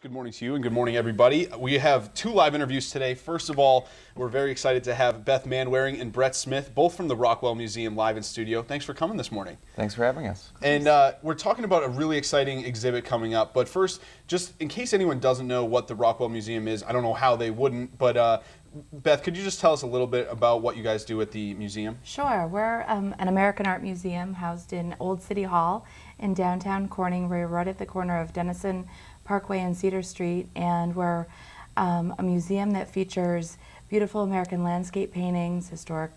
Good morning to you and good morning everybody. We have two live interviews today. First of all, we're very excited to have Beth Manwaring and Brett Smith, both from the Rockwell Museum, live in studio. Thanks for coming this morning. Thanks for having us. And we're talking about a really exciting exhibit coming up. But first, just in case anyone doesn't know what the Rockwell Museum is, I don't know how they wouldn't, but Beth, could you just tell us a little bit about what you guys do at the museum? Sure. We're an American art museum housed in Old City Hall in downtown Corning. We're right at the corner of Denison Parkway and Cedar Street, and we're a museum that features beautiful American landscape paintings, historic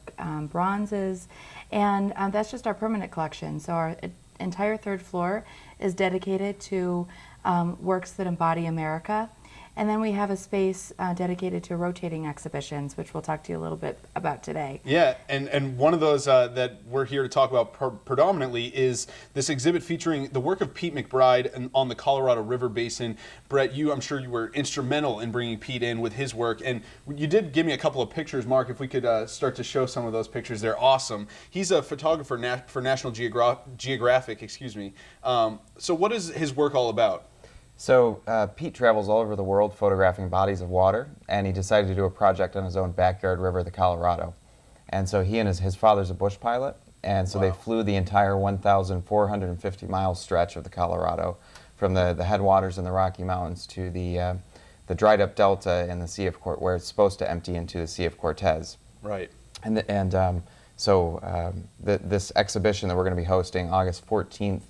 bronzes, and that's just our permanent collection. So our entire third floor is dedicated to works that embody America. And then we have a space dedicated to rotating exhibitions, which we'll talk to you a little bit about today. Yeah, and one of those that we're here to talk about predominantly is this exhibit featuring the work of Pete McBride on the Colorado River Basin. Brett, I'm sure you were instrumental in bringing Pete in with his work, and you did give me a couple of pictures. Mark, if we could start to show some of those pictures, they're awesome. He's a photographer for National Geographic, excuse me. So what is his work all about? So Pete travels all over the world photographing bodies of water, and he decided to do a project on his own backyard river, the Colorado. And so he and his father's a bush pilot, and so They flew the entire 1,450-mile stretch of the Colorado, from the headwaters in the Rocky Mountains to the dried up delta in the Sea of where it's supposed to empty into the Sea of Cortez. Right. This exhibition that we're going to be hosting August 14th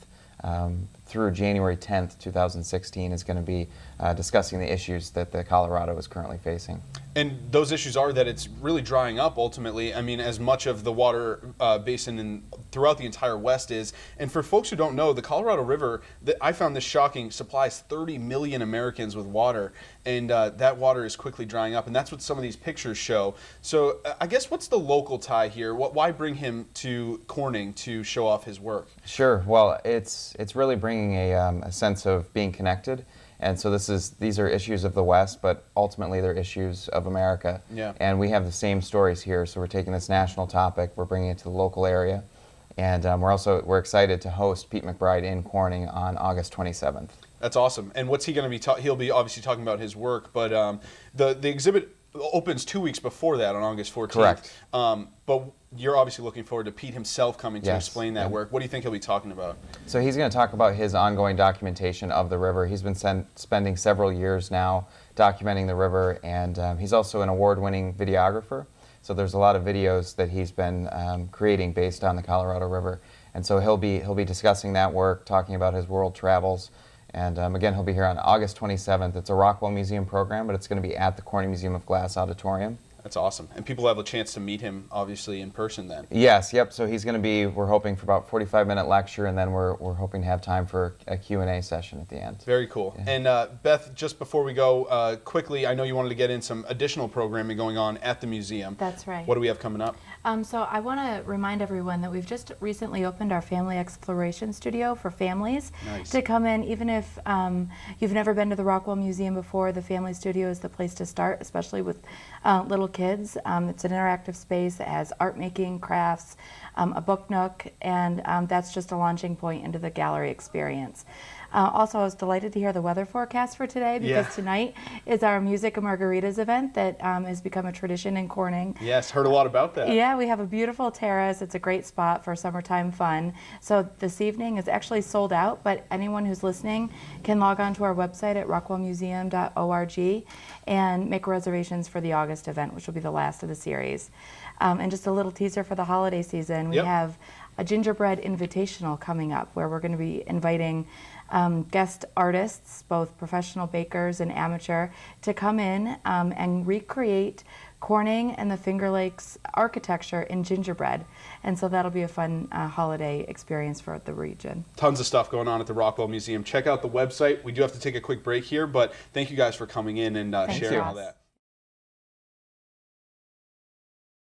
through January 10th, 2016 is going to be discussing the issues that the Colorado is currently facing. And those issues are that it's really drying up ultimately. I mean, as much of the water basin throughout the entire West is. And for folks who don't know, the Colorado River, I found this shocking, supplies 30 million Americans with water. And that water is quickly drying up. And that's what some of these pictures show. So I guess what's the local tie here? Why bring him to Corning to show off his work? Sure. Well, it's really bringing a sense of being connected. And so these are issues of the West, but ultimately they're issues of America. Yeah. And we have the same stories here, so we're taking this national topic, we're bringing it to the local area, and we're excited to host Pete McBride in Corning on August 27th. That's awesome. And what's he going to be? He'll be obviously talking about his work, but the exhibit opens 2 weeks before that on August 14th. Correct. But you're obviously looking forward to Pete himself coming to explain that work. What do you think he'll be talking about? So he's going to talk about his ongoing documentation of the river. He's been spending several years now documenting the river, and he's also an award-winning videographer. So there's a lot of videos that he's been creating based on the Colorado River. And so he'll be discussing that work, talking about his world travels. And again, he'll be here on August 27th. It's a Rockwell Museum program, but it's going to be at the Corning Museum of Glass Auditorium. That's awesome. And people have a chance to meet him, obviously, in person then. Yes, yep. So he's going to be, we're hoping for about 45-minute lecture, and then we're hoping to have time for a Q&A session at the end. Very cool. Yeah. And Beth, just before we go, quickly, I know you wanted to get in some additional programming going on at the museum. That's right. What do we have coming up? So I want to remind everyone that we've just recently opened our Family Exploration Studio for families to come in. Even if you've never been to the Rockwell Museum before, the Family Studio is the place to start, especially with little kids. It's an interactive space that has art making, crafts, a book nook, and that's just a launching point into the gallery experience. Also, I was delighted to hear the weather forecast for today, because tonight is our Music and Margaritas event that has become a tradition in Corning. Yes, heard a lot about that. Yeah, we have a beautiful terrace. It's a great spot for summertime fun. So this evening is actually sold out, but anyone who's listening can log on to our website at rockwellmuseum.org and make reservations for the August event, which will be the last of the series. And just a little teaser for the holiday season, we have a gingerbread invitational coming up, where we're going to be inviting guest artists, both professional bakers and amateur, to come in and recreate Corning and the Finger Lakes architecture in gingerbread. And so that'll be a fun holiday experience for the region. Tons of stuff going on at the Rockwell Museum. Check out the website. We do have to take a quick break here, but thank you guys for coming in and sharing all that.